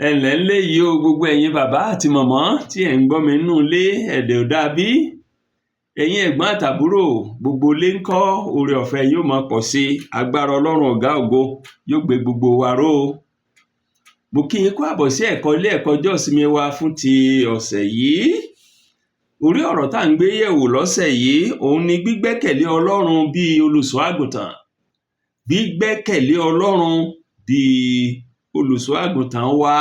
ẹ̀lẹ́ ńlé yìí o gbogbo ẹ̀yin bàbá àti màmá tí ẹ̀ ń gbọ́ mi nínú ilé ẹ̀dẹ̀ ò dàbí ẹ̀yin ẹ̀gbọ́n àtàbúrò gbogbo ilé ń kọ́ oore ọ̀fẹ́ yóò máa pọ̀ sí agbára Ọlọ́run ọ̀gá ògo yóò gbé gbogbo wa ró o. Mo kí yín kú àbọ̀ sí ẹ̀kọ́ ilé ẹ̀kọ́ ọjọ́ ìsinmi wa fún ti ọ̀sẹ̀ yìí. Orí ọ̀rọ̀ tá à ń gbé yẹ̀wò lọ́sẹ̀ yìí òun ni gbígbẹ́kẹ̀lé Ọlọ́run bí olùṣọ́ àgùntàn. Gbígbẹ́kẹ̀lé Ọlọ́run bí olùṣọ́ àgùntàn wa.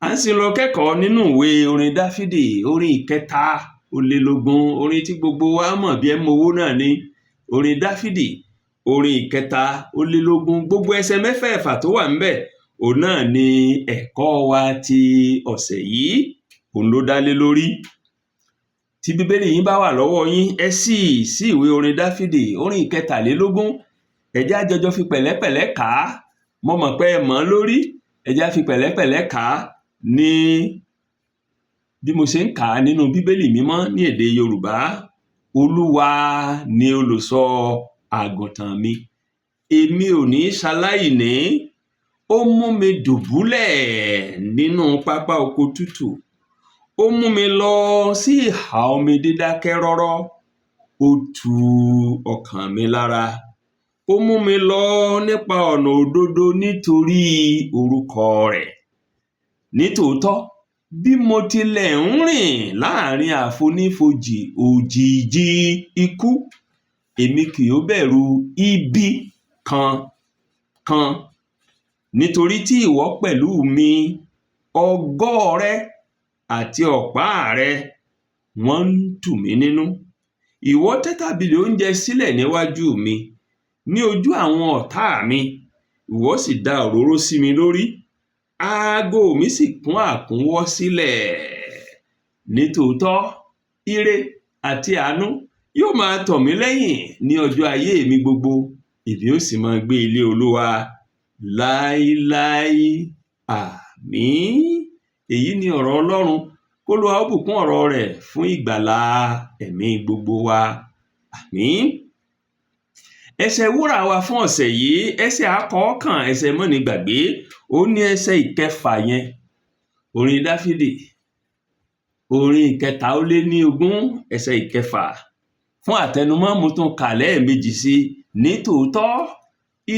À ń sì lọ kẹ́kọ̀ọ́ nínú ìwé Orin Dafidi orin 7:20 orin tí gbogbo wa mọ̀ bí ẹ mowó náà ni Orin Dafidi orin 7:20 gbogbo ẹsẹ̀ mẹ́fẹ̀ẹ̀fà tó wà ńbẹ̀ òun náà ni ẹ̀kọ́ wa ti ọ̀sẹ̀ yìí òun ló dá lé lórí. Tí bíbélì yín bá wà lọ́wọ́ yín ẹ ṣí sí ìwé Orin Dafidi orin 7:20 ẹ jẹ́ á jọjọ fi pẹ̀lẹ́pẹ̀lẹ́ kà á. Mo mọ̀ pé ẹ mọ̀ lórí ẹ jẹ́ á fi pẹ̀lẹ́pẹ̀lẹ́ kà á ní bí mo ṣe ń kà á nínú bíbélì mímọ́ ní èdè Yorùbá. Olúwa ni olùṣọ́ àgùntàn mi, èmi ò ní ṣaláìní. Ó mú mi dùbúlẹ̀ nínú pápá oko tútù, ó mú mi lọ sí ìhà omi dídákẹ́ rọ́rọ́, ó tu ọkàn mi lára. Ó mú mi lọ nípa ọ̀nà òdodo nítorí orúkọ rẹ̀. Nítòótọ́ bí mo tilẹ̀ ń rìn láàrin àfonífojì òjìji ikú, èmi kì yóò bẹ̀rù ibi kankan, nítorí tí ìwọ pẹ̀lú mi, ọ̀gọ́ rẹ àti ọ̀pá rẹ wọ́n ń tù mí nínú. Ìwọ tẹ́ tábìlì oúnjẹ sílẹ̀ níwájú mi ní ojú àwọn ọ̀tá mi, ìwọ sì dà òróró sí mi lórí, aago mi sì kún àkúnwọ́ sílẹ̀. Nítòótọ́ ire àti àánú yóò máa tọ̀ mí lẹ́yìn ní ọjọ́ ayé mi gbogbo, èmi ó sì máa gbé ilé Olúwa láíláí. Àmín. Èyí ni ọ̀rọ̀ Ọlọ́run. K'Olúwa ó bùkún ọ̀rọ̀ rẹ̀ fún ìgbàlà ẹ̀mí gbogbo wa. Àmín. Ẹsẹ̀ wúrà wa fún ọ̀sẹ̀ yìí, ẹsẹ̀ àkọ́kàn, ẹsẹ̀ mọ́nigbàgbé, ó ní ẹsẹ̀ 6 yẹn. Orin Dáfídì orin 7:20 ẹsẹ̀ 6. Fún àtẹnumọ́ mo tún kà lẹ́ẹ̀mejì sí. Nítòótọ́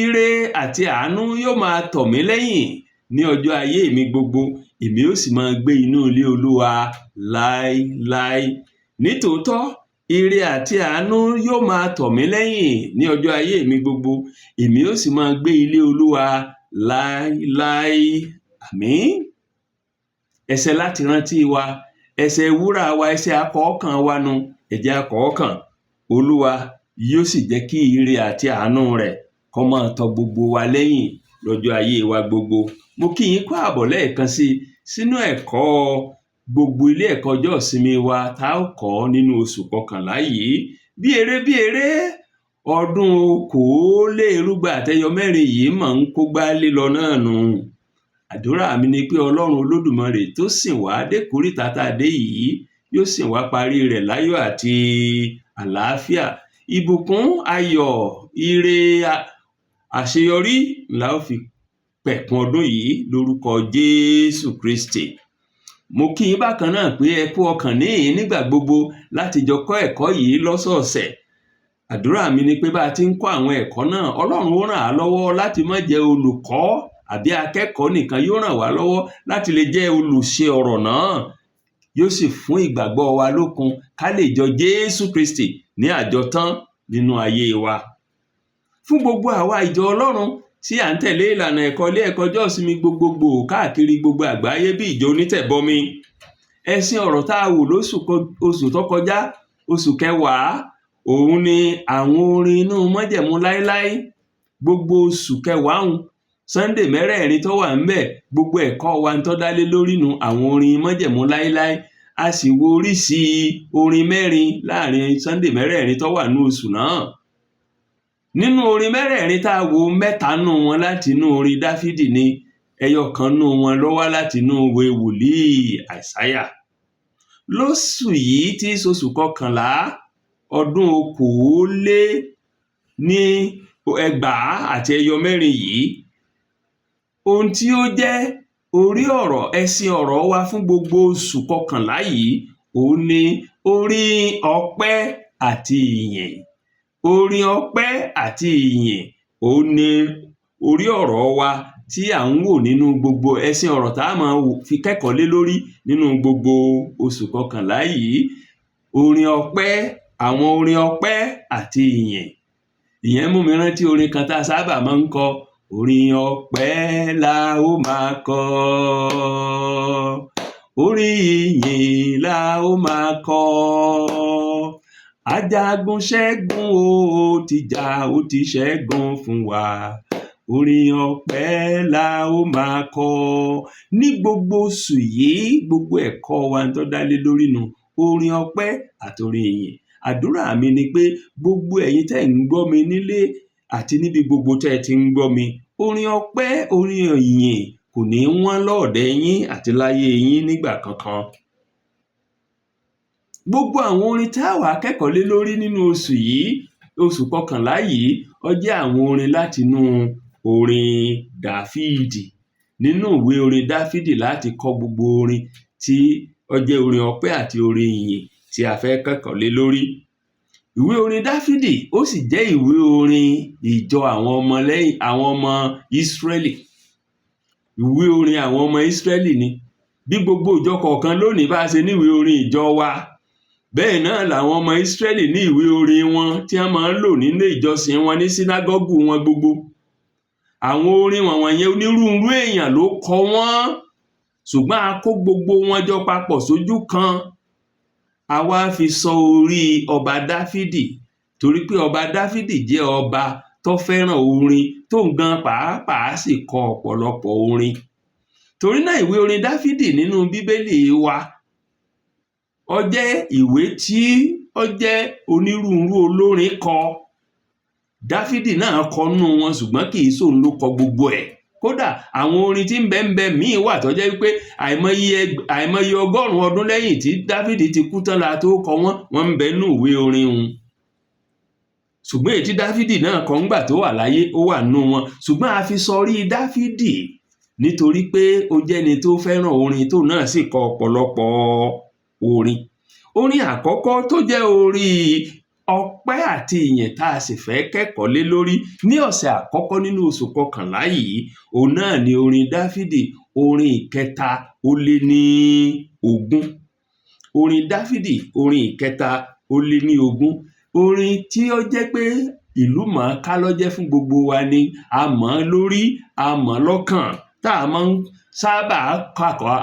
ire àti àánú yóò máa tọ̀ mí lẹ́yìn ní ọjọ́ ayé mi gbogbo, èmi ó sì máa gbé inú ilé Olúwa láíláí. Nítòótọ́ ire àti àánú yóò máa tọ̀ mí lẹ́yìn ní ọjọ́ ayé mi gbogbo, èmi ó sì máa gbé ilé Olúwa láíláí. Àmín. Ẹsẹ̀ láti rántí wa, ẹsẹ̀ wúrà wa, ẹsẹ̀ àkọ́kàn wa nu. Ẹ jẹ́ á kọ ọ́ kàn. Olúwa yóò sì jẹ́ kí ire àti àánú rẹ̀ kó máa tọ̀ gbogbo wa lẹ́yìn lọ́jọ́ ayé wa gbogbo. Mo kí yín kú àbọ̀ lẹ́ẹ̀kan sí sínú ẹ̀kọ́ gbogbo ilé ẹ̀kọ́ ọjọ́ ìsinmi wa tá ó kọ́ nínú oṣù kọkànlá yìí. Bí eré ọdún 2024 yìí máa ń kógbá lé lọ náà nù. Àdúrà mi ni pé Ọlọ́run Olódùmarè tó sìn wá dé kòríta tá a dé yìí yóò sìn wá parí rẹ̀ láyọ̀ àti àlàáfíà. Ìbùkún, ayọ̀, ire, àṣeyọrí la ó fi pẹ̀kun ọdún yìí lórúkọ Jésù Kristi. Mo kí yín bákan náà pé ẹ kú ọkàn níhìn nígbà gbogbo láti jọ kọ́ ẹ̀kọ́ yìí lọ́sọ̀ọ̀sẹ̀. Àdúrà mi ni pé bá a ti ń kọ́ àwọn ẹ̀kọ́ náà, Ọlọ́run ó ràn á lọ́wọ́ láti má jẹ́ olùkọ́ àbí akẹ́kọ̀ọ́ nìkan, yóò ràn wá lọ́wọ́ láti lè jẹ́ olùṣe ọ̀rọ̀ náà. Yóò sì fún ìgbàgbọ́ wa lókun ká lè jọ Jésù Kristi ní àjọtán nínú ayé wa. Fún gbogbo àwa ìjọ Ọlọ́run tí à ń tẹ̀lé ìlànà ẹ̀kọ́ ilé ẹ̀kọ́ ọjọ́ ìsinmi gbogbogbò káàkiri gbogbo àgbáyé bí ìjọ onítẹ̀bọmi, ẹ̀sìn ọ̀rọ̀ tá a wò oṣù tó kọjá, oṣù 10, òun ni àwọn orin inú májẹ̀mú láíláí. Gbogbo oṣù 10 Sunday mẹ́rẹ̀ẹ̀rin tó wà ńbẹ̀, gbogbo ẹ̀kọ́ wa ń tó dálé lórí nu àwọn orin májẹ̀mú láíláí. A sì wo oríṣi orin 4 láàrin Sunday mẹ́rẹ̀ẹ̀rin tó wà ní oṣù náà. Nínú orin mẹ́rẹ̀ẹ̀rin tá a wo 3 nù wọn láti inú orin Dáfídì ni, ẹyọ kan nù wọn ló wá láti inú ìwé wòlíì Àìsáyà. Lóṣù yìí tí í ṣoṣù kọkànlá ọdún 2024 yìí, ohun tí ó jẹ́ orí ọ̀rọ̀ ẹṣin ọ̀rọ̀ wa fún gbogbo oṣù kọkànlá yìí òun ni orin ọpẹ́ àti ìyìn. Orin ọpẹ́ àti ìyìn òun ni orí ọ̀rọ̀ wa tí à ń wò nínú gbogbo ẹṣin ọ̀rọ̀ tá a máa fi kẹ́kọ̀ọ́ lé lórí nínú gbogbo oṣù kọkànlá yìí. Orin ọpẹ́, àwọn orin ọpẹ́ àti ìyìn. Ìyẹn mú mi rántí orin kan tá a sábà máa ń kọ. Orin ọpẹ́ la ó máa kọ, orin ìyìn la ó máa kọ. Ajagun ṣẹ́gun ó ti jà, ó ti ṣẹ́gun fún wa. Orin ọpẹ́ la ó máa kọ. Ní gbogbo oṣù yìí, gbogbo ẹ̀kọ́ wa tó dá lé lórí nu orin ọpẹ́ àti orin ìyìn. Àdúrà mi ni pé gbogbo ẹ̀yin tẹ́ ń gbọ́ mi nílé àti níbi gbogbo tẹ́ ẹ ti ń gbọ́ mi, orin ọpẹ́, orin ìyìn kò ní wọ́n lọ́ọ̀dẹ̀ yín àti láyé yín nígbà kankan. Gbogbo àwọn orin tá a wá kẹ́kọ̀ọ́ lé lórí nínú oṣù yìí, oṣù kọkànlá yìí, ó jẹ́ àwọn orin látinú orin Dafidi. Nínú ìwé orin Dafidi láti kọ́ gbogbo orin tí ó jẹ́ orin ọpẹ́ àti orin ìyìn tí a fẹ́ kẹ́kọ̀ọ́ lé lórí. Ìwé orin Dafidi ó sì jẹ́ ìwé orin ìjọ àwọn ọmọ Ísírẹ́lì. Ìwé orin àwọn ọmọ Ísírẹ́lì ni. Bí gbogbo ìjọ kọ̀ọ̀kan lónìí bá ṣe ní ìwé orin ìjọ wa, bẹ́ẹ̀ náà làwọn ọmọ Ísírẹ́lì ní ìwé orin wọn tí wọ́n máa ń lò nílé ìjọsìn wọn ní sínágọ́gù wọn gbogbo. Àwọn orin wọ̀nyẹn onírúurú èèyàn ló kọ wọ́n, ṣùgbọ́n a kó gbogbo wọn jọ papọ̀ sójú kan. A wá fi sọ orí ọba Dafidi, torí pé ọba Dafidi jẹ́ ọba tó fẹ́ràn orin, tó ń gan pàápàá sì kọ ọ̀pọ̀lọpọ̀ orin. Torí náà ìwé orin Dafidi nínú Bíbélì wa, ó jẹ́ ìwé tí ó jẹ́ onírúurú olórin kọ. Dafidi náà kọ nínú wọn, ṣùgbọ́n kì í ṣòun ló kọ gbogbo ẹ̀. Kódà àwọn orin tí ń bẹ míì wà tó jẹ́ wípé àìmọye ọgọ́rùn-ún ọdún lẹ́yìn tí Dafidi ti kú tán la tó kọ wọ́n ń bẹ nínú ìwé orin wọn. Ṣùgbọ́n èyí tí Dafidi náà kọ ńgbà tó wà láyé ó wà nínú wọn. Ṣùgbọ́n a fi sọrí Dafidi nítorí pé ó jẹ́ni tó fẹ́ràn orin tó náà sì kọ ọ̀pọ̀lọpọ̀ orin. Orin àkọ́kọ́ tó jẹ́ orin ọpẹ́ àti ìyìn tá a sì fẹ́ kẹ́kọ̀ọ́ lé lórí ní ọ̀sẹ̀ àkọ́kọ́ nínú oṣù kọkànlá yìí, òun náà ni orin Dafidi, orin 320. Orin Dafidi, orin 320. Orin tí ó jẹ́ pé ìlú mọ̀ọ́ká ló jẹ́ fún gbogbo wa ni. A mọ̀ ọ́ lórí, a mọ̀ ọ́ lọ́kàn, tá a máa ń sábà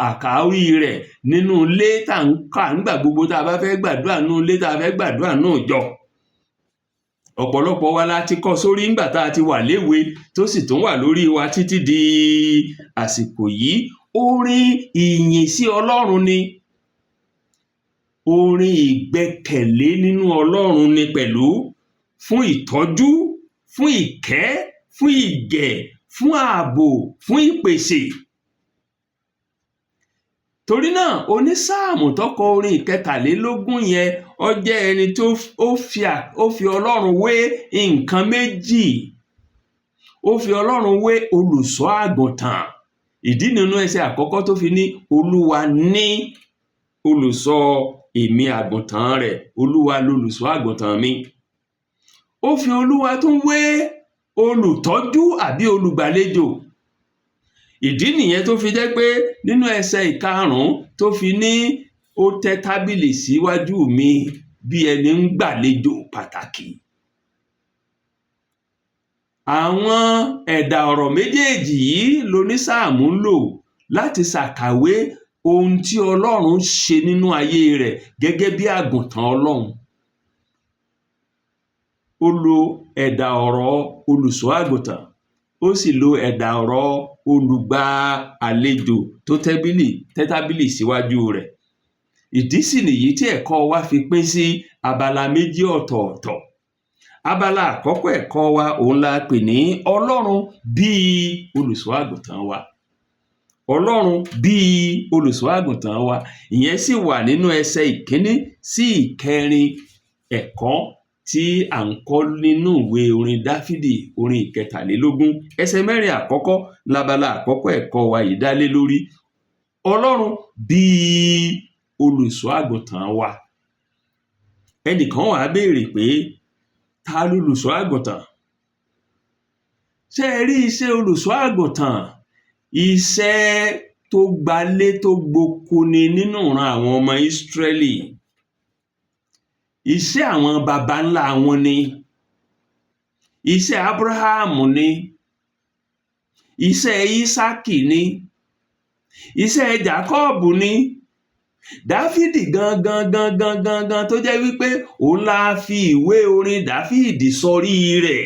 àkàwí rẹ̀ nínú ilé tá à ń kà nígbà gbogbo tá a bá fẹ́ gbàdúrà nínú ilé, tá a fẹ́ gbàdúrà nínú ìjọ. Ọ̀pọ̀lọpọ̀ wa la ti kọ sórí nígbà tá a ti wà léwe, tó sì tún wà lórí wa títí di àsìkò yìí. Orin ìyìn sí Ọlọ́run ni. Orin ìgbẹ́kẹ̀lé nínú Ọlọ́run ni pẹ̀lú, fún ìtọ́jú, fún ìkẹ́, fún ìgẹ̀, fún ààbò, fún ìpèsè. Torí náà onísáàmù tó kọ orin 23 yẹn, ó jẹ́ ẹni tó ó fi Ọlọ́run wé nǹkan méjì. Ó fi Ọlọ́run wé olùṣọ́ àgùntàn. Ìdí nínú ẹsẹ̀ àkọ́kọ́ tó fi ní Olúwa ní olùṣọ́ èmi àgùntàn rẹ̀, Olúwa lolùṣọ́ àgùntàn mi. Ó fi Olúwa tún wé olùtọ́jú àbí olùgbàlejò. Ìdí nìyẹn tó fi jẹ́ pé nínú ẹsẹ̀ 5 tó fi ní ó tẹ́ tábìlì síwájú mi bí ẹni ń gbàlejò pàtàkì. Àwọn ẹ̀dà ọ̀rọ̀ méjèèjì yìí lonísáàmù ń lò láti ṣàkàwé ohun tí Ọlọ́run ṣe nínú ayé rẹ̀ gẹ́gẹ́ bí àgùntàn Ọlọ́run. Ó lo ẹ̀dà ọ̀rọ̀ olùṣọ́ àgùntàn, ó sì lo ẹ̀dà ọ̀rọ̀ olùgbà àlejò tó tẹ́ tábìlì síwájú rẹ̀. Ìdí sì nìyí tí ẹ̀kọ́ wa fi pín sí abala méjì ọ̀tọ̀ọ̀tọ̀. Abala àkọ́kọ́ ẹ̀kọ́ wa òun la pè ní Ọlọ́run bíi olùṣọ́ àgùntàn wa. Ọlọ́run bíi olùṣọ́ àgùntàn wa. Ìyẹn sì wà nínú ẹsẹ̀ 1 sí 4 ẹ̀kọ́ tí à ń kọ́ nínú ìwé orin Dáfídì orin 23 ẹsẹ̀ 4 àkọ́kọ́ lábala àkọ́kọ́ ẹ̀kọ́ wa yìí dá lé lórí Ọlọ́run bí olùṣọ́ àgùntàn wa. Ẹnìkan wá béèrè pé ta lolùṣọ́ àgùntàn? Ṣé ẹ rí iṣẹ́ olùṣọ́ àgùntàn, iṣẹ́ tó gbalé tó gboko ni nínú ìran àwọn ọmọ Ísírẹ́lì. Iṣẹ́ àwọn baba ńlá wọn ni, iṣẹ́ Ábúráhámù ni, iṣẹ́ Ísákì ni, iṣẹ́ Jákọ́ọ̀bù ni. Dáfídì gangan tó jẹ́ wípé òun la fi ìwé orin Dáfídì sọrí rẹ̀.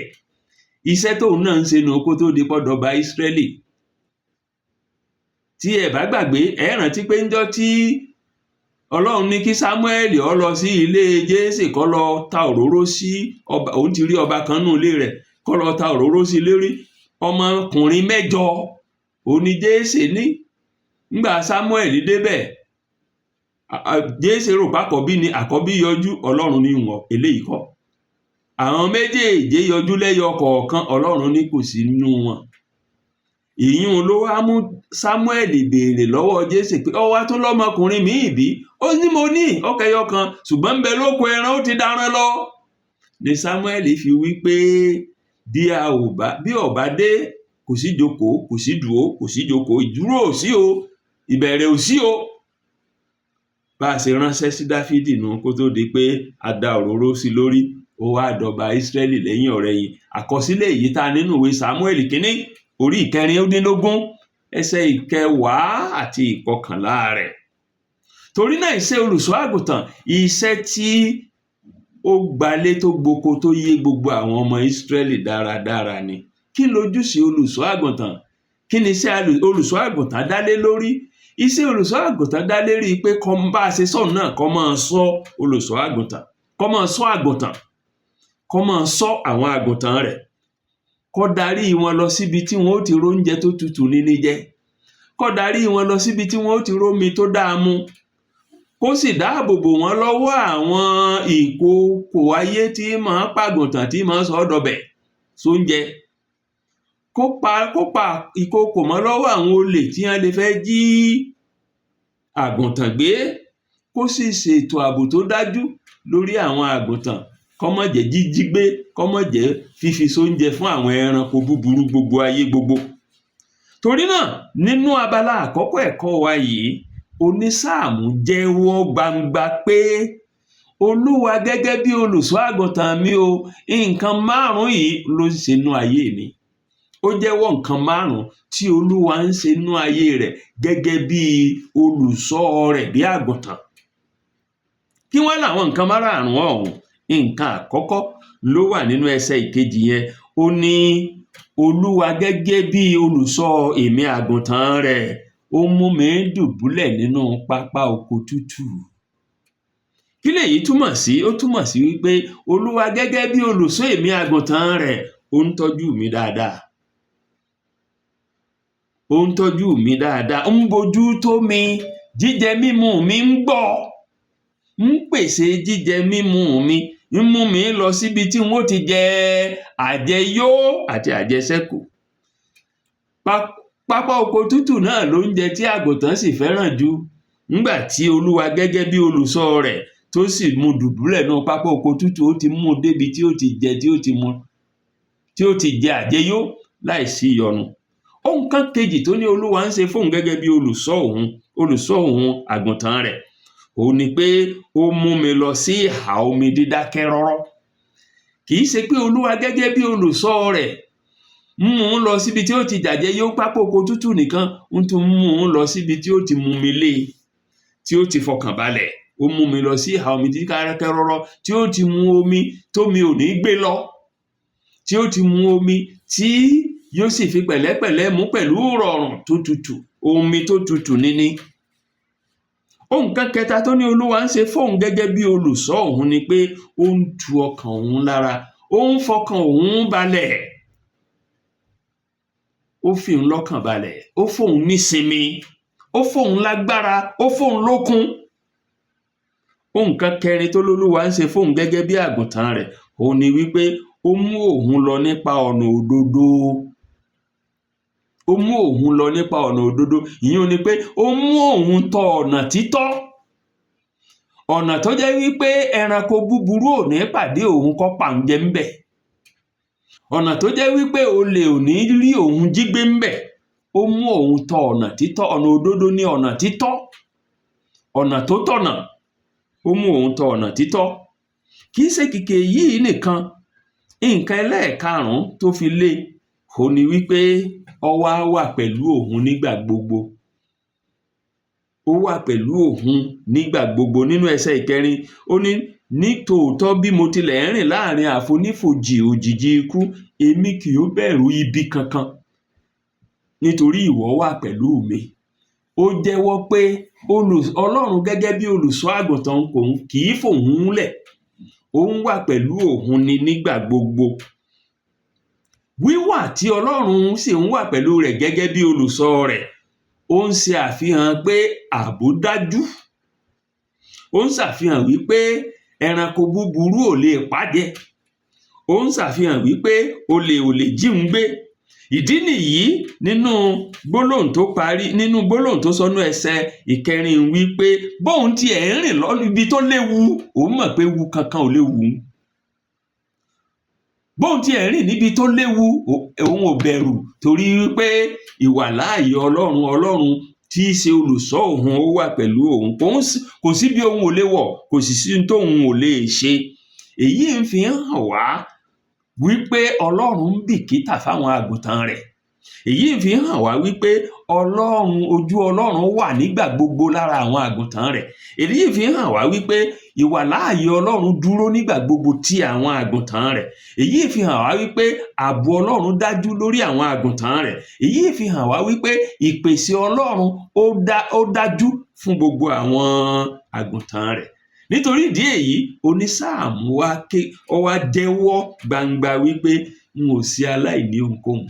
Iṣẹ́ tóun náà ń ṣe nù kó tó di pọ́dọba Ísírẹ́lì. Tí ẹ bá gbàgbé, ẹ rántí pé ńjọ́ tí Ọlọ́run ní kí Sámúẹ́lì ó lọ sí ilé Jésè kó lọ ta òróró sí ọba, òun ti rí ọba kan nínú ilé rẹ̀, kó lọ ta òróró sí lérí. Ọmọkùnrin 8 òní Jésè ní. Ńgbà Sámúẹ́lì débẹ̀, Jésè rò pákọ̀bí ni, àkọ́bí yọjú, Ọlọ́run ní wọn eléyìí kọ́. Àwọn méjèèjì yọjú lẹ́yọ kọ̀ọ̀kan, Ọlọ́run ní kò sí nínú wọn. Ìyún ló wá mú Sámúẹ́lì béèrè lọ́wọ́ Jésè pé ó wá tún lọ́mọkùnrin míì bí? Ó ní mo ní ọkẹyọ kan, ṣùgbọ́n ń bẹ lóko ẹran, ó ti dáràn lọ. Ní Sámúẹ́lì fi wí pé bí ọba dé, kò sí jókòó, kò sí dúró, kò sí jókòó, ìdúró ò sí o, ìbẹ̀rẹ̀ ò sí o. Bá a ṣe ránṣẹ́ sí Dáfídì nù kó tó di pé a da òróró sí lórí, ó wá dọba Ísírẹ́lì lẹ́yìn ọ̀rẹ̀yìn. Àkọsílẹ̀ èyí tá nínú ìwé Sámúẹ́lì kínní orí 19 ẹsẹ̀ 10 àti 11 rẹ̀. Torí náà iṣẹ́ olùṣọ́ àgùntàn, iṣẹ́ tí ó gbalé tó gboko tó yé gbogbo àwọn ọmọ Ísírẹ́lì dáradára ni. Kí lójúṣe olùṣọ́ àgùntàn? Kí ni iṣẹ́ olùṣọ́ àgùntàn dá lé lórí? Iṣẹ́ olùṣọ́ àgùntàn dá lérí pé kó bá a ṣe sọ́ọ̀ náà kó máa ṣọ́ olùṣọ́ àgùntàn, kó máa ṣọ́ àgùntàn, kó máa ṣọ́ àwọn àgùntàn rẹ̀, kó darí wọn lọ síbi tí wọn ó ti róúnjẹ tó tutù níní jẹ, kó darí wọn lọ síbi tí wọn ó ti rómi tó dáa mu, kó sì dáàbò bò wọ́n lọ́wọ́ àwọn ìkookò ayé tí máa pàgùntàn tí máa sọ dọbẹ̀ sóúnjẹ, kó pa ìkookò mọ́ lọ́wọ́ àwọn olè tí wọ́n lè fẹ́ jí àgùntàn gbé, kó sì ṣètò ààbò tó dájú lórí àwọn àgùntàn, kó má jẹ́ jíjí gbé, kó má jẹ́ fífi sóúnjẹ fún àwọn ẹranko búburú gbogbo ayé gbogbo. Torí náà nínú abala àkọ́kọ́ ẹ̀kọ́ wa yìí, onísáàmù jẹ́wọ́ gbangba pé Olúwa gẹ́gẹ́ bí olùṣọ́ àgùntàn mi o, nǹkan 5 yìí ló ń ṣe nínú ayé mi. Ó jẹ́wọ́ nǹkan 5 tí Olúwa ń ṣe nínú ayé rẹ̀ gẹ́gẹ́ bí olùṣọ́ rẹ̀ bí àgùntàn. Kí wọ́n làwọn nǹkan 5 ọ̀hún? Nǹkan àkọ́kọ́ ló wà nínú ẹsẹ̀ 1 yẹn. Ó ní Olúwa gẹ́gẹ́ bí olùṣọ́ èmi àgùntàn rẹ̀, ó mú mi dùbúlẹ̀ nínú pápá oko tútù. Kí lèyí túmọ̀ sí? Ó túmọ̀ sí wípé Olúwa gẹ́gẹ́ bí olùṣọ́ èmi àgùntàn rẹ̀, ó ń tọ́jú mi dáadáa. Ó ń tọ́jú mi dáadáa, ń bójú tó mi, jíjẹ mímu mi ń gbọ́, ń pèsè jíjẹ mímu mi, ń mú mi lọ síbi tí wọ́n ti jẹ àjẹyó àti àjẹṣẹ́kù. Pápá oko tútù náà ló ń jẹ tí àgùntàn sì fẹ́ràn jù. Nígbà tí Olúwa gẹ́gẹ́ bí olùṣọ́ rẹ̀ tó sì mú dùbúlẹ̀ náà pápá oko tútù, ó ti mú débi tí ó ti jẹ, tí ó ti jẹ àjẹyó láìsí ìyọnu. Ohun kan kejì tó ní Olúwa ń ṣe fóun gẹ́gẹ́ bí olùṣọ́ òun àgùntàn rẹ̀, òun ni pé ó mú mi lọ sí ìhà omi dídákẹ́ rọ́rọ́. Kì í ṣe pé Olúwa gẹ́gẹ́ bí olùṣọ́ rẹ̀ mú un lọ síbi tí ó ti jàjẹyó pápá oko tútù nìkan, ń tún mú un lọ síbi tí ó ti mú mi lé, tí ó ti fọkàn balẹ̀. Ó mú mi lọ sí ìhà omi dídákẹ́ rọ́rọ́ tí ó ti mu omi tómi ò ní gbé lọ, tí ó ti mu omi tí yóò sì fi pẹ̀lẹ́pẹ̀lẹ́ mú pẹ̀lú rọrùn tó tutù, omi tó tutù níní. Ohun kan kẹta tó ní Olúwa ń ṣe fóun gẹ́gẹ́ bí olùṣọ́ òun ni pé ó ń tu ọkàn òun lára, ó ń fọkàn òun balẹ̀, ó fi òun lọ́kàn balẹ̀, ó fóun nísinmi, ó fóun lágbára, ó fóun lókun. Ohun kan kẹrin tó lólúwa ń ṣe fóun gẹ́gẹ́ bí àgùntàn rẹ̀, òun ni wípé ó mú òun lọ nípa ọ̀nà òdodo. Ó mú òun lọ nípa ọ̀nà òdodo, ìyẹn ni pé ó mú òun tọ ọ̀nà títọ́. Ọ̀nà tó jẹ́ wípé ẹranko búburú ò ní pàdé òun kó pàǹjẹ ńbẹ̀. Ọ̀nà tó jẹ́ wípé olè ò ní rí òun jí gbé ńbẹ̀. Ó mú òun tọ ọ̀nà títọ́. Ọ̀nà òdodo ní ọ̀nà títọ́, ọ̀nà tó tọ̀nà. Ó mú òun tọ ọ̀nà títọ́. Kì í ṣe kìkì yìí nìkan. Nǹkan ẹlẹ́ẹ̀karùn-ún tó fi lé ó ní wípé ó wà pẹ̀lú òun nígbà gbogbo. Ó wà pẹ̀lú òun nígbà gbogbo. Nínú ẹsẹ̀ ìkẹrin ó ní, ní tòótọ́ bí mo tilẹ̀ rìn láàrin àfonífojì òjìji ikú, èmi kì yóò bẹ̀rù ibi kankan, nítorí ìwọ wà pẹ̀lú mi. Ó jẹ́wọ́ pé Ọlọ́run gẹ́gẹ́ bí olùṣọ́ àgùntàn òun kì í fòun lẹ̀. Ó ń wà pẹ̀lú òun ni nígbà gbogbo. Wíwà tí Ọlọ́run sì ń wà pẹ̀lú rẹ̀ gẹ́gẹ́ bí olùṣọ́ rẹ̀, ó ń ṣe àfihàn pé ààbò dájú. Ó ń ṣàfihàn wípé ẹranko búburú ò lè pàjẹ́. Ó ń ṣàfihàn wípé olè ò lè jí òun gbé. Ìdí nìyí nínú gbólóhùn tó sọnú ẹsẹ̀ ìkẹrin wípé bóun tiẹ̀ ń rìn lọ ibi tó léwu, òun mọ̀ pé ewu kankan ò léwu. Bóun tiẹ̀ rìn níbi tó léwu, òun ò bẹ̀rù, torí wípé ìwàláàyè Ọlọ́run tí í ṣe olùṣọ́ òun ó wà pẹ̀lú òun. Kò sí bí òun ò lè wọ̀, kò sì sí tóun ò lè ṣe. Èyí ń fi hàn wá wípé Ọlọ́run ń bìkítà fáwọn àgùntàn rẹ̀. Èyí ń fi hàn wá wípé ojú Ọlọ́run wà nígbà gbogbo lára àwọn àgùntàn rẹ̀. Èyí ń fi hàn wá wípé ìwàláàyè Ọlọ́run dúró nígbà gbogbo ti àwọn àgùntàn rẹ̀. Èyí ń fi hàn wá wípé ààbò Ọlọ́run dájú lórí àwọn àgùntàn rẹ̀. Èyí ń fi hàn wá wípé ìpèsè Ọlọ́run ó dájú fún gbogbo àwọn àgùntàn rẹ̀. Nítorí ìdí èyí, onísáàmù wá jẹ́wọ́ gbangba wípé n ò sí aláìní ohunkóhun.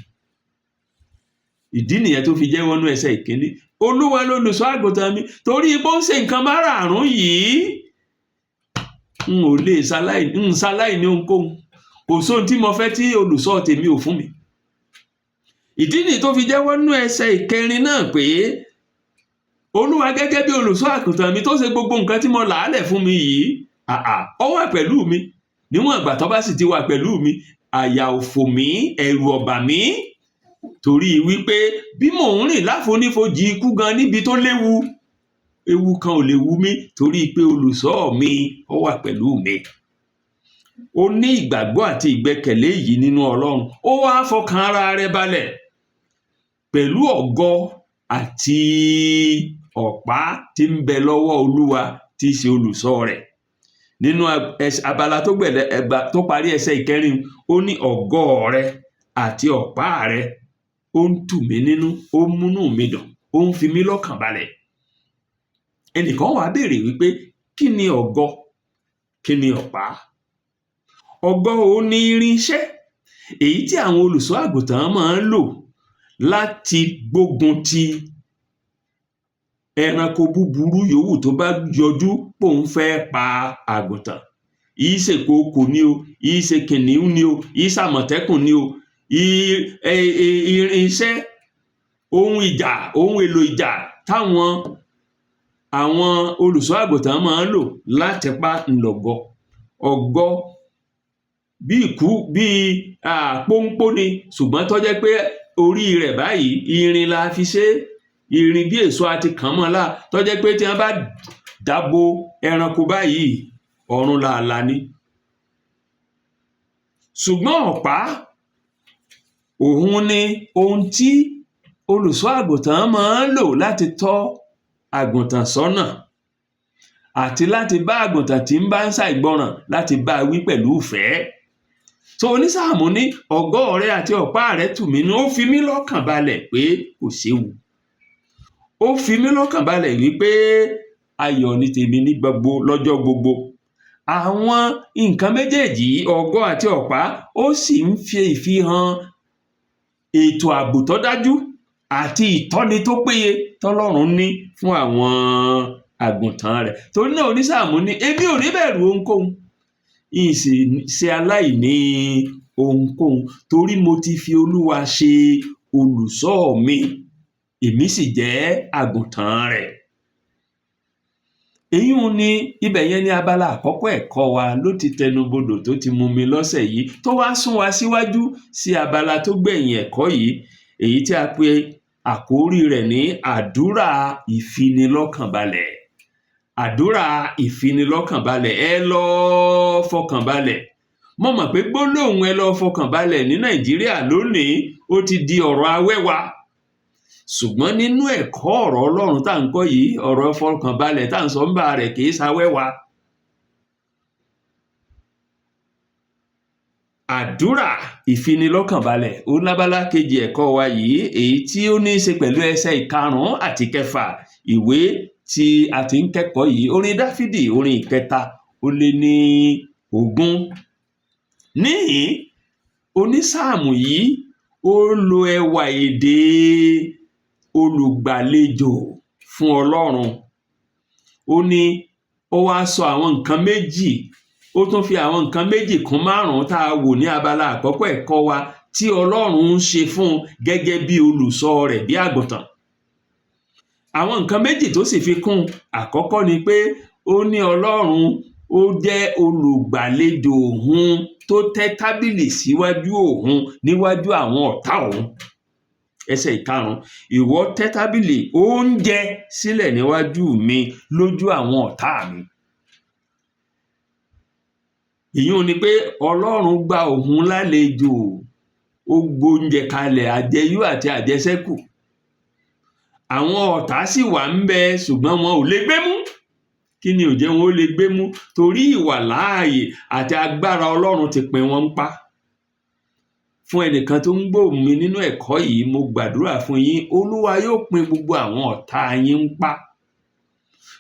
Ìdí nìyẹn tó fi jẹ́wọ́ nú ẹsẹ̀ ìkíní, Olúwa lolùṣọ́ àgùntàn mi, torí bó ń ṣe nǹkan márààrún yìí, n ò lè ṣaláìní ohunkóhun. Kò sóhun tí mo fẹ́ tí olùṣọ́ tèmi ò fún mi. Ìdí nìyí tó fi jẹ́wọ́ nú ẹsẹ̀ ìkẹrin náà pé Olúwa gẹ́gẹ́ bí olùṣọ́ àgùntàn mi tó ṣe gbogbo nǹkan tí mo làálẹ̀ fún mi yìí, ó wà pẹ̀lú mi. Níwọ̀n ìgbà tó bá sì ti wà pẹ̀lú mi, àyà ò fò mí, ẹ̀rù ò bà mí, torí wípé bí mò ń rìn láfonífojì ikú gan níbi tó léwu, ewu kan ò lè wú mi, torí pé olùṣọ́ mi ó wà pẹ̀lú mi. Ó ní ìgbàgbọ́ àti ìgbẹ́kẹ̀lé yìí nínú Ọlọ́run. Ó wá fọkàn ara rẹ̀ balẹ̀ pẹ̀lú ògo àti ọ̀pá tí ń bẹ lọ́wọ́ Olúwa tí í ṣe olùṣọ́ rẹ̀. Nínú abala tó parí ẹsẹ̀ ìkẹrin, ó ní ògo rẹ àti ọ̀pá rẹ ó ń tù mí nínú, ó ń múnú mi dùn, ó ń fi mí lọ́kàn balẹ̀. Ẹnìkan wá béèrè wípé kí ni ògo, kí ni ọ̀pá? Ògo òun ni irinṣẹ́ èyí tí àwọn olùṣọ́ àgùntàn máa ń lò láti gbógun ti ẹranko búburú yòówù tó bá yọjú pòun fẹ́ pa àgùntàn. Ìṣe ìkookò ni o, ìṣe kìnìún ni o, ìṣe àmọ̀tẹ́kùn ni o. Irinṣẹ́, ohun èlò ìjà táwọn olùṣọ́ àgùntàn máa ń lò láti pa ńlọ̀gọ. Ògo bí pọ́npọ́ ni, ṣùgbọ́n tó jẹ́ pé orí rẹ̀ báyìí irin la fi ṣe. Irin bí èso àti kàn mọ́ lá, tó jẹ́ pé tí wọ́n bá dábo ẹranko báyìí, ọ̀run làálàá ni. Ṣùgbọ́n ọ̀pá, òun ni ohun tí olùṣọ́ àgùntàn máa ń lò láti tọ́ àgùntàn sọ́nà àti láti bá àgùntàn tí ń bá ń ṣàìgbọràn láti bá wí pẹ̀lú ìfẹ́. So onísáàmù ní ògo rẹ àti ọ̀pá rẹ tù mí nínú, ó fi mí lọ́kàn balẹ̀ pé kò séwu. Ó fi mí lọ́kàn balẹ̀ wípé ayọ̀ ni tèmi ní lọ́jọ́ gbogbo. Àwọn nǹkan méjèèjì, ògo àti ọ̀pá, ó sì ń fi ìfihàn ètò ààbò tó dájú àti ìtọ́ni tó péye tọ́lọ́run ní fún àwọn àgùntàn rẹ̀. Torí náà onísáàmù ní èmi ò ní bẹ̀rù ohunkóhun. ìsì ṣe aláìní ohunkóhun, torí mo ti fi Olúwa ṣe olùṣọ́ mi, èmi sì jẹ́ àgùntàn rẹ̀. Èyí ni ibẹ̀ yẹn ní abala àkọ́kọ́ ẹ̀kọ́ wa ló ti tẹnubodò tó ti mú mi lọ́sẹ̀ yìí, tó wá sún wa síwájú sí abala tó gbẹ̀yìn ẹ̀kọ́ yìí, èyí tí a pè àkórí rẹ̀ ní àdúrà ìfinilọ́kànbalẹ̀. Àdúrà ìfinilọ́kànbalẹ̀. Ẹ lọ fọkànbalẹ̀. Mo mọ̀ pé gbólóhùn ẹ lọ fọkànbalẹ̀ ní Nàìjíríà lónìí ó ti di ọ̀rọ̀ awẹ́wa, ṣùgbọ́n nínú ẹ̀kọ́ ọ̀rọ̀ Ọlọ́run tá ń kọ́ yìí, ọ̀rọ̀ fọkànbalẹ̀ tá ń sọ ń bá rẹ̀ kì í ṣawẹ́wa. Àdúrà ìfinilọ́kànbalẹ̀ ó lábala kejì ẹ̀kọ́ wa yìí, èyí tí ó ní í ṣe pẹ̀lú ẹsẹ̀ 5 àti 6 ìwé tí a ti ń kẹ́kọ̀ọ́ yìí, orin Dáfídì, orin 320. Níhìn onísáàmù yìí ó lo ẹwà èdè olùgbàlejò fún Ọlọ́run. Ó ní ó wá sọ àwọn nǹkan méjì, ó tún fi àwọn nǹkan méjì kún 5 tá a wò ní abala àkọ́kọ́ ẹ̀kọ́ wa tí Ọlọ́run ń ṣe fún gẹ́gẹ́ bí olùṣọ́ rẹ̀ bí àgùntàn. Àwọn nǹkan méjì tó sì fi kún, àkọ́kọ́ ni pé ó ní Ọlọ́run ó jẹ́ olùgbàlejò òun tó tẹ́ tábìlì síwájú òun níwájú àwọn ọ̀tá òun. Ẹsẹ̀ 5, ìwọ tẹ́ tábìlì oúnjẹ sílẹ̀ níwájú mi lójú àwọn ọ̀tá mi. Ìyẹn ni pé Ọlọ́run gba òun lálejò, ó gbóúnjẹ kalẹ̀ àjẹyó àti àjẹsẹ́kù. Àwọn ọ̀tá sì wà ń bẹ ṣùgbọ́n wọn ò lè gbé mú. Kí ni ò jẹ́ wọn ó lè gbé mú? Torí ìwà láàyè àti agbára Ọlọ́run ti pín wọn pa. Fún ẹnìkan tó ń gbọ́ mi nínú ẹ̀kọ́ yìí, mo gbàdúrà fún yín, Olúwa yóò pín gbogbo àwọn ọ̀tá yín ń pa.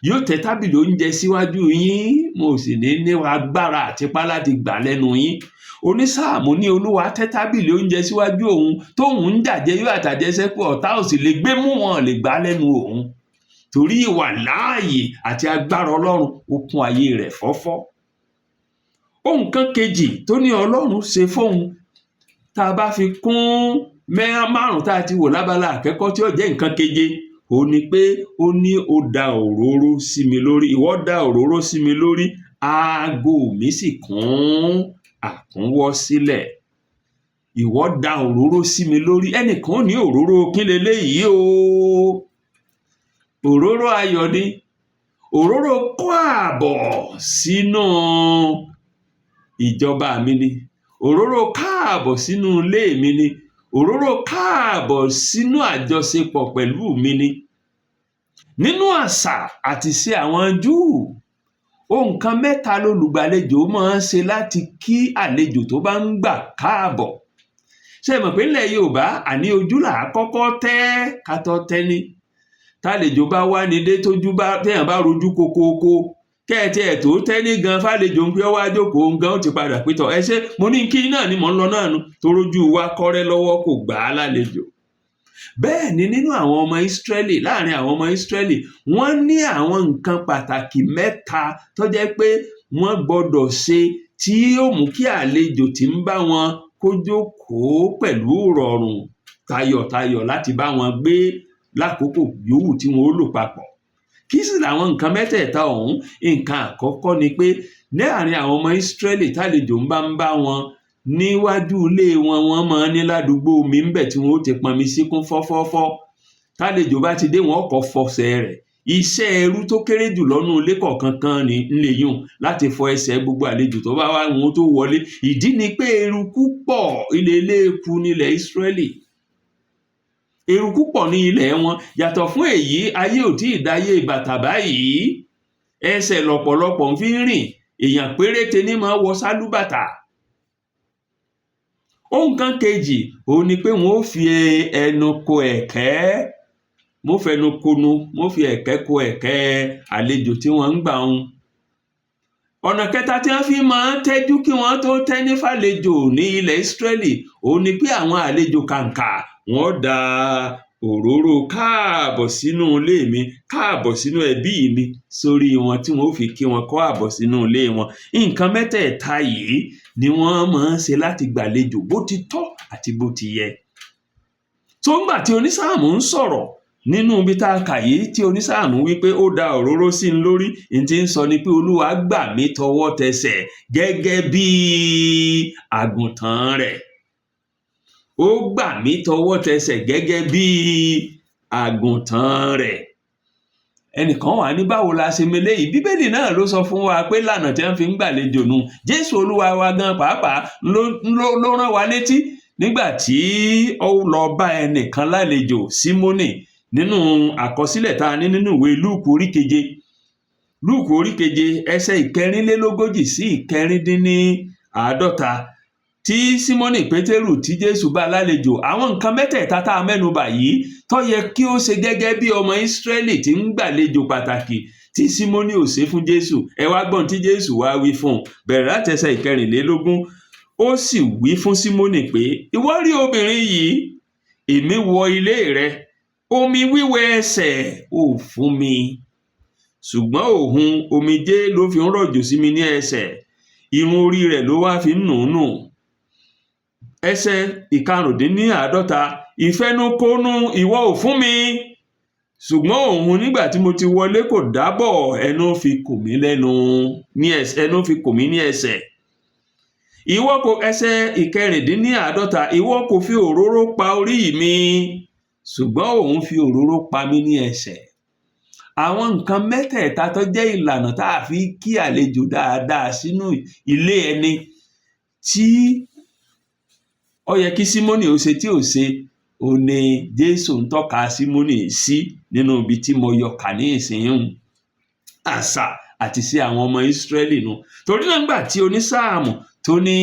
Yóò tẹ́ tábìlì oúnjẹ síwájú yín, mo sì ní agbára àti ipá láti gbà lẹ́nu yín. Onísáàmù ní Olúwa tẹ́ tábìlì oúnjẹ síwájú òun tóun ń jàjẹyó àtàjẹsẹ́kù, ọ̀tá ò sì lè gbé mú, wọn lè gbà lẹ́nu òun. Torí ìwà láàyè àti agbára Ọlọ́run ó kún ayé rẹ̀ fọ́fọ́. Ohun kan kejì tó ní Ọlọ́run ṣe fóun, tá a bá fi kún 5 tá a ti wò lábala àkẹ́kọ̀ọ́ tí ó jẹ́ nǹkan keje, ó ní pé ó ní ó da òróró sí mi lórí. Ìwọ da òróró sí mi lórí, aago mi sì kún àkúnwọ́ sílẹ̀. Ìwọ da òróró sí mi lórí. Ẹnìkan ní òróró kí leléyìí o? Òróró ayọ̀ ni. Òróró kó ààbọ̀ sínú ìjọba mi ni. Òróró káàbọ̀ sínú ilé mi ni. Òróró káàbọ̀ sínú àjọṣepọ̀ pẹ̀lú mi ni. Nínú àṣà àti ìṣe àwọn Júù, ohun kan 3 lolùgbàlejò máa ń ṣe láti kí àlejò tó bá ń gbà káàbọ̀. Ṣé ẹ mọ̀ pé nílẹ̀ Yorùbá àní ojú là á kọ́kọ́ tẹ́ ká tó tẹ́ni. Tálejò bá wá ní dé téèyàn bá rojú kokoko, kẹ́ẹ̀tì ẹ̀ tó tẹ́ni gan fálejò ń pé ọwá jókòó gan ó ti padà pétọ̀, ẹ ṣé mo ní kí náà ni mò ń lọ náà nu, tó rójú wa kọ́rẹ́ lọ́wọ́ kò gbà á lálejò. Bẹ́ẹ̀ ni nínú àwọn ọmọ Ísírẹ́lì, láàrin àwọn ọmọ Ísírẹ́lì, wọ́n ní àwọn nǹkan pàtàkì 3 tó jẹ́ pé wọ́n gbọ́dọ̀ ṣe tí yóò mú kí àlejò tí ń bá wọn kó jókòó pẹ̀lú rọ̀rùn tayọ̀tayọ̀ láti bá wọn gbé lákòókò yòówù tí wọn ó lò papọ̀. Kí sì làwọn nǹkan 3 ọ̀hún? Nǹkan àkọ́kọ́ ni pé láàrin àwọn ọmọ Ísírẹ́lì tálejò ń bá wọn níwájú ilé wọn, wọ́n máa ní ládùúgbò omi ń bẹ tí wọn ó ti pọnmi síkún fọ́fọ́fọ́. Tálejò bá ti dé, wọn kọ́ fọṣẹ rẹ̀. Iṣẹ́ ẹrú tó kéré jù lọ́nú ilé kọ̀ọ̀kan kan ní ńlẹ̀ yùn láti fọ ẹsẹ̀ gbogbo àlejò tó bá wá wọn tó wọlé. Ìdí ni pé eruku pọ̀, ilé eléeku nílẹ̀ Ísírẹ́lì. Eruku pọ̀ ní ilẹ̀ wọn. Yàtọ̀ fún èyí, ayé ò tí ì dáyé bàtà báyìí. Ẹsẹ̀ lọ̀pọ̀lọpọ̀ ń fi rìn. Èèyàn péréte ní máa wọ sálúbàtà. Ohun kan kejì òun ni pé wọ́n ó fi ẹnu ko ẹ̀kẹ́. Mo fẹnu konu, mo fi ẹ̀kẹ́ ko ẹ̀kẹ́ àlejò tí wọ́n ń gbà ń. Ọ̀nà kẹta tí wọ́n fi máa ń tẹ́jú kí wọ́n tó tẹ́ní fàlejò ní ilẹ̀ Ísírẹ́lì, òun ni pé àwọn àlejò kàǹkà wọ́n da òróró káàbọ̀ sínú ilé mi, káàbọ̀ sínú ẹbí mi sórí wọn tí wọ́n ó fi kí wọn káàbọ̀ sínú ilé wọn. Nǹkan mẹ́tẹ̀ẹ̀ta yìí ni wọ́n máa ń ṣe láti gbàlejò bó ti tọ́ àti bó ti yẹ. tó ń gbà tí onísáàmù ń sọ̀rọ̀ nínú ibi tá a kà yìí, tí onísáàmù wípé ó da òróró sí i lórí, n ti ń sọ ni pé Olúwa gbà mí tọwọ́ tẹsẹ̀ gẹ́gẹ́ bí àgùntàn rẹ̀. Ó gbà mí tọwọ́ tẹsẹ̀ gẹ́gẹ́ bí àgùntàn rẹ̀. Ẹnìkan wà ní báwo la ṣe mele yìí? Bíbélì náà ló sọ fún wa pé lànà tí wọ́n fi ń gbàlejò nù. Jésù Olúwa wa gan pàápàá ló rán wa létí nígbà tí ó lọ bá ẹnìkan lálejò, Símónì, nínú àkọsílẹ̀ tá a ní nínú ìwé Lúùkù orí 7. Lúùkù orí 7 ẹsẹ̀ 44 sí 49. Tí Símónì Pétérù tí Jésù bá lálejò, àwọn nǹkan mẹ́tẹ̀ẹ̀ta tá a mẹ́nubà yìí tó yẹ kí ó ṣe gẹ́gẹ́ bí ọmọ Ísírẹ́lì tí ń gbàlejò pàtàkì tí Símónì ò ṣe fún Jésù. Ẹ wá gbọ́n tí Jésù wá wí fún un, bẹ̀rẹ̀ láti ẹsẹ̀ 24. Ó sì wí fún Símónì pé, ìwọ rí obìnrin yìí, èmi wọ ilé rẹ, omi wíwẹ̀ ẹsẹ̀ ò fún mi, ṣùgbọ́n òun omijé ló fi ń rọ̀jò sí mi ní ẹsẹ̀, irun orí rẹ̀ ló wá fi ń nù ún nù. Ẹsẹ̀ 55, ìfẹnukonu ìwọ ò fún mi, ṣùgbọ́n òun nígbà tí mo ti wọlé kò dábọ̀, ẹnu fi kò mí ní ẹsẹ̀. Ìwọ kò, ẹsẹ̀ 56, ìwọ kò fi òróró pa orí mi, ṣùgbọ́n òun fi òróró pa mí ní ẹsẹ̀. Àwọn nǹkan mẹ́tẹ̀ẹ̀ta tó jẹ́ ìlànà tá a fi kí àlejò dáadáa sínú ilé ẹni, tí ó yẹ kí Símónì ó ṣe tí ò ṣe, ó ní Jésù ń tọ́ka Símónì sí nínú ibi tí mo yọ kà ní ìsinyìí, àṣà àti sí àwọn ọmọ Ísírẹ́lì nù. Torí náà nígbà tí onísáàmù tó ní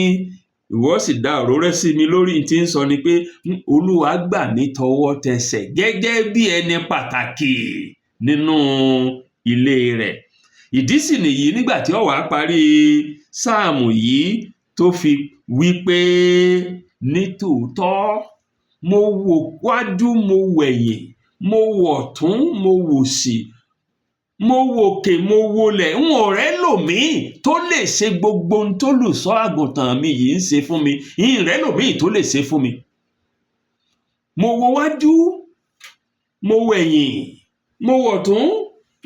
ìwọ sì da òróró sí mi lórí, tí ń sọ ni pé Olúwa gbà mí tọwọ́ tẹsẹ̀ gẹ́gẹ́ bí ẹni pàtàkì nínú ilé rẹ̀. Ìdí sì nìyí nígbà tí ó wá parí sáàmù yìí tó fi wí pé, nítòótọ́ mo wò wájú, mo wẹ̀yìn, mo wò ọ̀tún, mo wò òsì, mo wòkè, mo wọlẹ̀, n ò rẹ́lòmíì tó lè ṣe gbogbo ohun tó olùṣọ́ àgùntàn mi yìí ń ṣe fún mi. N rẹ́lòmíì tó lè ṣe fún mi. Mo wo wájú, mo wẹ̀yìn, mo wò ọ̀tún,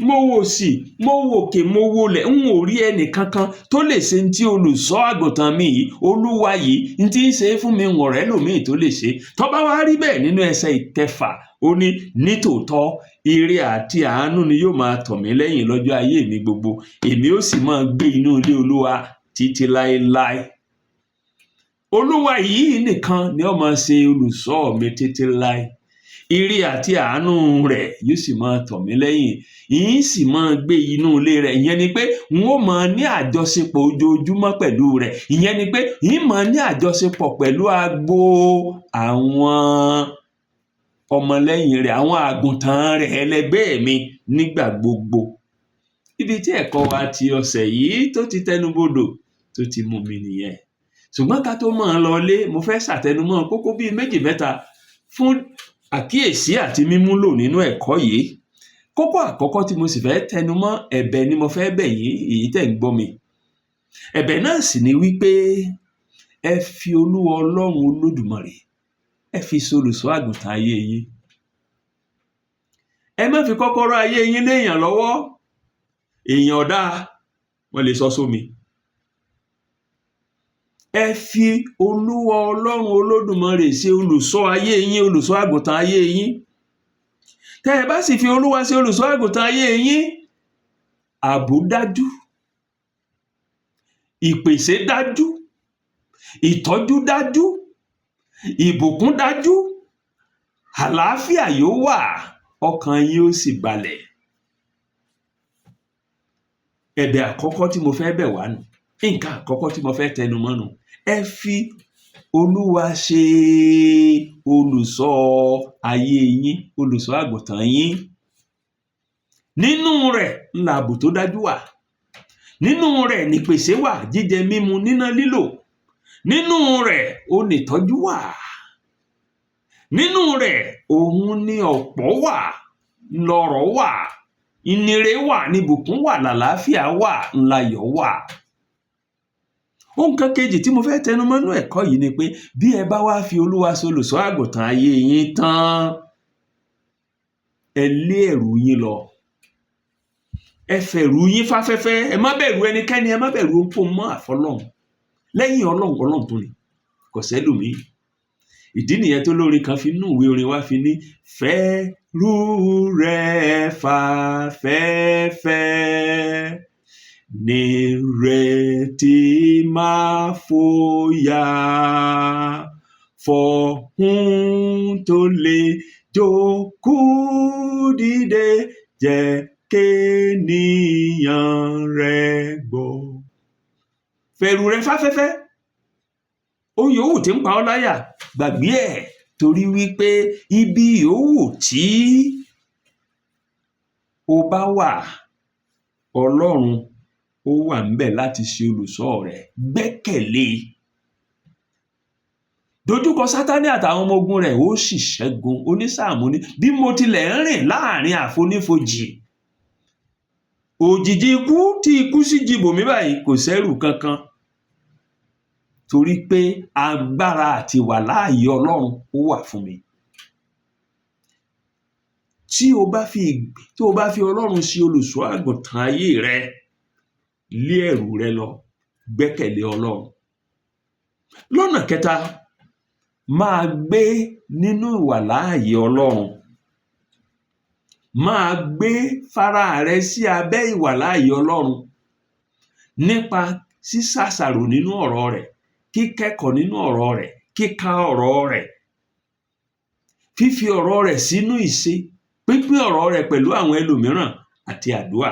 mo wò òsì, mo wòkè, mo wọlẹ̀, n ò rí ẹnì kankan tó lè ṣe ní tí olùṣọ́ àgùntàn mi yìí, Olúwa yìí, n tí ń ṣe fún mi, n ò rẹ́lòmíì tó lè ṣe. Tó bá wá rí bẹ́ẹ̀, nínú ẹsẹ̀ 6 ó ní, nítòótọ́ ire àti àánú ni yóò máa tọ̀ mí lẹ́yìn lọ́jọ́ ayé mi gbogbo, èmi ó sì máa gbé inú ilé Olúwa títí láéláé. Olúwa yìí nìkan ni ó máa ṣe olùṣọ́ mi títí láé. Ire àti àánú rẹ̀ yóò sì máa tọ̀ mí lẹ́yìn, yìí sì máa gbé inú ilé rẹ̀. Ìyẹn ni pé n ó máa ní àjọṣepọ̀ ojoojúmọ́ pẹ̀lú rẹ̀. Ìyẹn ni pé n máa ní àjọṣepọ̀ pẹ̀lú agbo àwọn ọmọlẹ́yìn rẹ̀, àwọn àgùntàn rẹ̀ ẹlẹgbẹ́ mi nígbà gbogbo. Ibi tí ẹ̀kọ́ wa ti ọ̀sẹ̀ yìí tó ti tẹnubodò tó ti mú mi nìyẹn. Ṣùgbọ́n ká tó máa lọ lé, mo fẹ́ ṣàtẹnumọ́ kókó bíi 2-3 fún àkíyèsí àti mímúlò nínú ẹ̀kọ́ yìí. Kókó àkọ́kọ́ tí mo sì fẹ́ tẹnumọ́, ẹ̀bẹ̀ ni mo fẹ́ bẹ̀ yín, èyí tẹ́ ń gbọ́ mi. Ẹ̀bẹ̀ náà sì ni wípé ẹ fi Olúwa Ọlọ́run Olódùmarè, ẹ fi solùṣọ́ àgùntàn ayé yín. Ẹ má fi kọ́kọ́rọ́ ayé yín léèyàn lọ́wọ́. Èèyàn ọ̀dá, wọ́n lè sọ sómi. Ẹ fi Olúwa Ọlọ́run Olódùmarè ṣe olùṣọ́ ayé yín, olùṣọ́ àgùntàn ayé yín. Tẹ́ ẹ bá sì fi Olúwa ṣe olùṣọ́ àgùntàn ayé yín, ààbò dájú, ìpèsè dájú, ìtọ́jú dájú, ìbùkún dájú, àlàáfíà yóò wà, ọkàn yín ó sì balẹ̀. Ẹ̀bẹ̀ àkọ́kọ́ tí mo fẹ́ bẹ̀ wá nù, nǹkan àkọ́kọ́ tí mo fẹ́ tẹnumọ́ nù. Ẹ fi Olúwa ṣe olùṣọ́ ayé yín, olùṣọ́ àgùntàn yín. Nínú rẹ̀ ńlá ààbò tó dájú wà. Nínú rẹ̀ nìpèsè wà, jíjẹ mímu, níná lílò. Nínú rẹ̀ ó nìtọ́jú wà. Nínú rẹ̀ òun ni ọ̀pọ̀ wà, lọ́rọ̀ wà, ìnire wà, níbùkún wà, làlàáfíà wà, ńláyọ̀ wà. Ohun kan kejì tí mo fẹ́ tẹnumọ́ nínú ẹ̀kọ́ yìí ni pé bí ẹ bá wá fi Olúwa ṣe olùṣọ́ àgùntàn ayé yín tán, ẹ lé ẹ̀rù yín lọ. Ẹ fẹ̀rù yín fáfẹ́fẹ́, ẹ má bẹ̀rù ẹnikẹ́ni, ẹ má bẹ̀rù ohunkóhun mọ́ àfọlọ́run. Lẹ́yìn Ọlọ́run tó ní, kò sẹ́lòmíì. Ìdí nìyẹn tó lórin kan fi nínú ìwé orin wa fi ní fẹ̀rù rẹ̀ fáfẹ́fẹ́, nírètí má fòyà, fọ̀hún tó lè jókòó dìde, jẹ́ kénìyàn rẹ̀ gbọ́. Fẹ̀rù rẹ̀ fáfẹ́fẹ́, ohun yòówù tí ń pa ọ́ láyà, gbàgbé ẹ̀, torí wípé ibi yòówù tí o bá wà, Ọlọ́run ó wà ńbẹ̀ láti ṣe olùṣọ́ rẹ̀. Gbẹ́kẹ̀lé. Dojúkọ Sátánì àtàwọn ọmọ ogun rẹ̀, ó sì ṣẹ́gun. Onísáàmù ní bí mo tilẹ̀ ń rìn láàrin àfonífojì, òjìji ikú tí ikú sì jìbò mí báyìí, kò sẹ́rù kankan, torí pé agbára àti wà láàyè Ọlọ́run ó wà fún mi. Tí o bá fi Ọlọ́run ṣe olùṣọ́ àgùntàn ayé rẹ, lé ẹ̀rù rẹ lọ, gbẹ́kẹ̀lé Ọlọ́run. Lọ́nà kẹta, máa gbé nínú ìwà láàyè Ọlọ́run. Máa gbé fara rẹ sí abẹ́ ìwà láàyè Ọlọ́run nípa sísàṣàrò nínú ọ̀rọ̀ rẹ̀, kíkẹ́kọ̀ọ́ nínú ọ̀rọ̀ rẹ̀, kíka ọ̀rọ̀ rẹ̀, fífi ọ̀rọ̀ rẹ̀ sínú ìṣe, pínpín ọ̀rọ̀ rẹ̀ pẹ̀lú àwọn ẹlòmíràn àti àdúrà.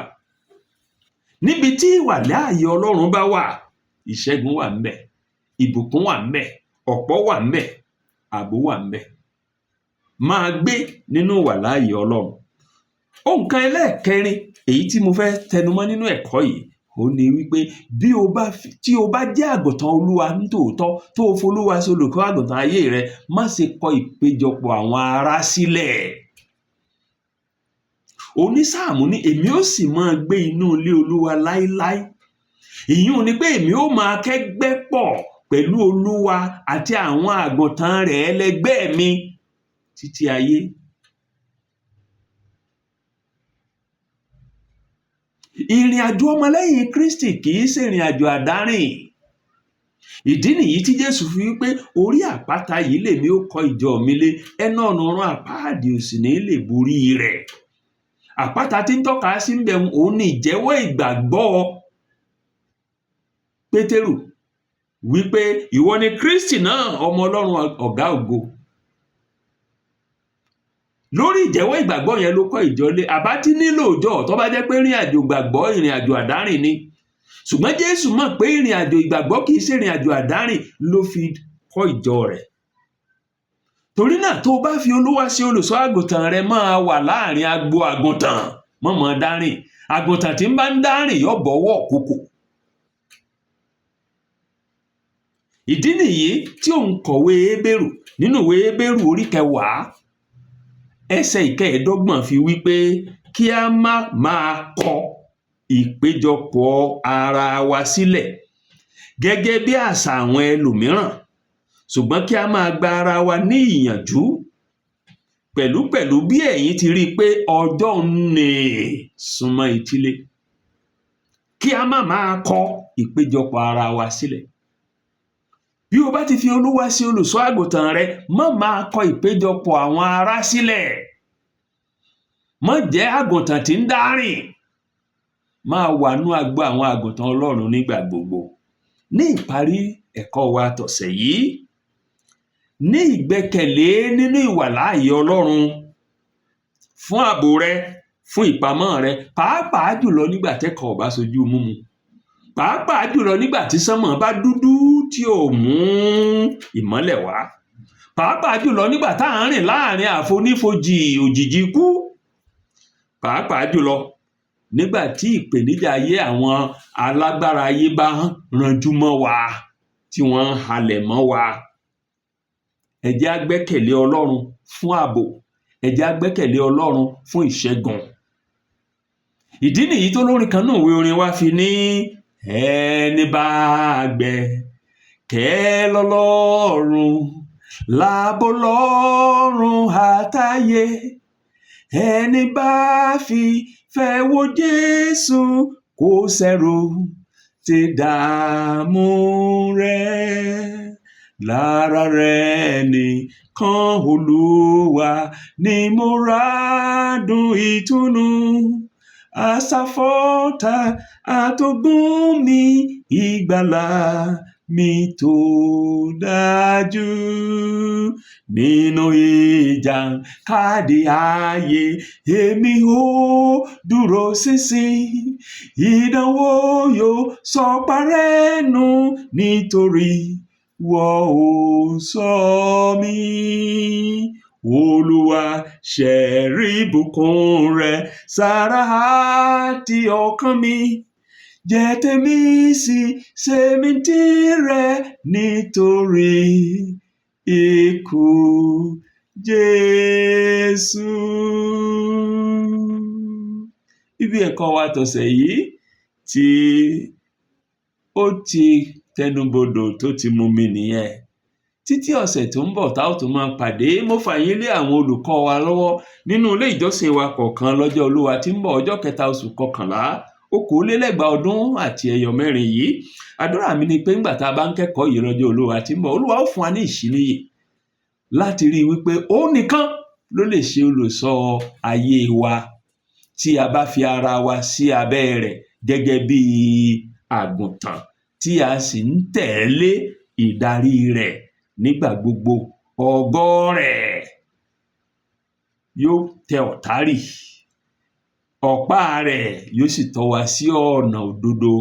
Níbi tí ìwà láàyè Ọlọ́run bá wà, ìṣẹ́gun wà ńbẹ̀, ìbùkún wà ńbẹ̀, ọ̀pọ̀ wà ńbẹ̀, ààbò wà ńbẹ̀. Máa gbé nínú ìwà láàyè Ọlọ́run. Ohun kan ẹlẹ́ẹ̀kẹrin èyí tí mo fẹ́ tẹnumọ́ nínú ẹ̀kọ́ yìí, ó ní wípé tí o bá jẹ́ àgùntàn Olúwa nítòótọ́, tó o folúwa ṣe olùṣọ́ àgùntàn ayé rẹ, má ṣe kọ ìpéjọpọ̀ àwọn ará sílẹ̀. Onísáàmù ní èmi ó sì máa gbé inú ilé Olúwa láéláé. Ìyún ni pé èmi ó máa kẹ́gbẹ́ pọ̀ pẹ̀lú Olúwa àti àwọn àgùntàn rẹ̀ ẹlẹgbẹ́ mi títí ayé. Ìrìn àjò ọmọlẹ́yìn Kristi kìí ṣe ìrìn àjò àdárìn. Ìdí nìyí tí Jésù fi wípé orí àpáta yìí lèmi ó kọ́ ìjọ mi lé, ẹnu ọ̀nà ọ̀run àpáàdì ò sì ní lè borí rẹ̀. Àpáta tí ń tọ́ka sí ń bẹ̀ òun ni ìjẹ́wọ́ ìgbàgbọ́ Pétérù wípé ìwọ ni Kristi náà, ọmọ Ọlọ́run ọ̀gá ògo. Lórí ìjẹ́wọ́ ìgbàgbọ́ yẹn ló kọ́ ìjọ lé. Àbá tí nílò òjò tó bá jẹ́ pé ìrìn àjò ìgbàgbọ́ ìrìn àjò àdárìn ni. Ṣùgbọ́n Jésù mọ̀ pé ìrìn àjò ìgbàgbọ́ kìí ṣe ìrìn àjò àdárìn, ló fi kọ́ ìjọ rẹ̀. Torí náà tó bá fi Olúwa ṣe olùṣọ́ àgùntàn rẹ, máa wà láàrin agbo àgùntàn, mọ̀mọ́ dárìn. Àgùntàn tí ń bá ń dárìn yóò bọ́wọ́ kókò. Ìdí nìyí tí òun kọ̀wé Hébérù nínú ìwé Hébérù orí 10 ẹsẹ̀ 25 fi wípé kí a má máa kọ ìpéjọpọ̀ ara wa sílẹ̀ gẹ́gẹ́ bí àṣà àwọn ẹlòmíràn, ṣùgbọ́n kí a máa gba ara wa ní ìyànjú, pẹ̀lúpẹ̀lú bí ẹ̀yin ti rí i pé ọjọ́ ní súnmọ́ etílé. Kí a má máa kọ ìpéjọpọ̀ ara wa sílẹ̀. Bí o bá ti fi Olúwa ṣe olùṣọ́ àgùntàn rẹ, má máa kọ ìpéjọpọ̀ àwọn ará sílẹ̀. Má jẹ́ àgùntàn tí ń dárìn. Máa wà nú agbo àwọn àgùntàn Ọlọ́run nígbà gbogbo. Ní ìparí ẹ̀kọ́ wa tọ̀sẹ̀ yìí, ní ìgbẹ́kẹ̀lé nínú ìwà láàyè Ọlọ́run fún ààbò rẹ, fún ìpamọ́ rẹ, pàápàá jùlọ nígbà tẹ́kọ̀ọ́ bá sojú múmu. Pàápàá jùlọ nígbà tí sánmọ̀ bá dúdú tí ò mú ìmọ́lẹ̀ wá. Pàápàá jùlọ nígbà tá à ń rìn láàrin àfonífojì òjìji ikú. Pàápàá jùlọ nígbà tí ìpèníjà ayé àwọn alágbára ayé bá ranjú mọ́ wa, tí wọ́n ń halẹ̀ mọ́ wa. Ẹ jẹ́ á gbẹ́kẹ̀lé Ọlọ́run fún ààbò, ẹ jẹ́ á gbẹ́kẹ̀lé Ọlọ́run fún ìṣẹ́gun. Ìdí nìyí tó lórin kan náà ìwé orin wa fi ní ẹni bá gbẹ́kẹ̀ lọ́lọ́run láàbò lọ́run àtayé, ẹni bá fi fẹ́ wo Jésù kò ṣẹ̀rù ti dààmú rẹ̀. Lára rẹ̀ nìkan Olúwa ni mo rádùn ìtùnú, àsàfọ́tà àtògùn mi, ìgbàlà mi tó dájú. Nínú ìjàkadì ayé èmi ó dúró ṣinṣin, ìdánwò yóò sọ parẹ́ nù nítorí wọ́n ò sọ mí. Olúwa ṣẹ̀rí ìbùkún rẹ̀ sára àti ọkàn mi, jẹ́ tèmi sì ṣe mí tirẹ̀ nítorí ikú Jésù. Ibi ẹ̀kọ́ wa tọ̀sẹ̀ yìí tí ó ti tẹnubodò tó ti mú mi nìyẹn. Títí ọ̀sẹ̀ tó ń bọ̀ tá ó tún máa pàdé, mo fà yín lé àwọn olùkọ́ wa lọ́wọ́ nínú ilé ìjọsìn wa kọ̀ọ̀kan lọ́jọ́ Olúwa tí ń bọ̀ ọjọ́ 3 oṣù kọkànlá 2024 yìí. Àdúrà mi ni pé ńgbà tá a bá ń kẹ́kọ̀ọ́ yìí lọ́jọ́ Olúwa tí ń bọ̀, Olúwa ó fún wa ní ìṣíníyè láti rí i wípé ó nìkan ló lè ṣe olùṣọ́ ayé wa tí a bá fi ara wa sí abẹ́ rẹ̀ gẹ́gẹ́ bí àgùntàn tí a sì ń tẹ̀lé ìdarí rẹ̀ nígbà gbogbo. Ọ̀gọ́ rẹ̀ yóò tẹ ọ̀tá rì, ọ̀pá rẹ̀ yóò sì tọ́ wa sí ọ̀nà òdodo,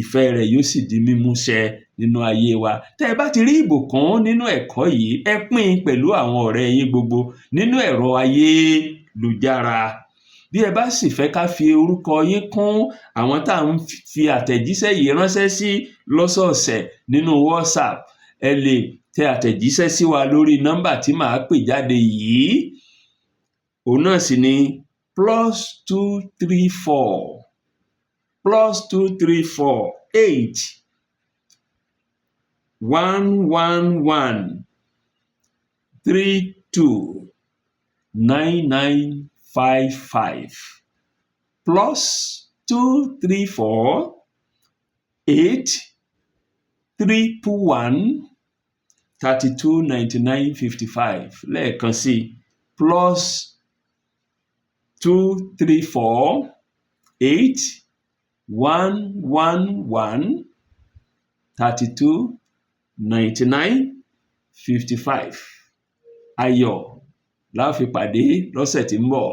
ìfẹ́ rẹ̀ yóò sì di mímúṣẹ nínú ayé wa. Tẹ́ ẹ bá ti rí ìbùkún nínú ẹ̀kọ́ yìí, ẹ pín pẹ̀lú àwọn ọ̀rẹ́ yín gbogbo nínú ẹ̀rọ ayélujára. Bí ẹ bá sì fẹ́ ká fi orúkọ yín kún àwọn tá à ń fi àtẹ̀jíṣẹ́ yìí ránṣẹ́ sí lọ́sọ̀ọ̀sẹ̀ nínú WhatsApp, ẹ lè tẹ àtẹ̀jíṣẹ́ sí wa lórí nọ́mbà tí màá pè jáde yìí. Òun náà sì ni +234 8 111 32 9955 +234 8 111 32 9955. Lẹ́ẹ̀kan sí +234 8 111 32 9955. Ayọ̀ la fi pàdé lọ́sẹ̀ tí ń bọ̀.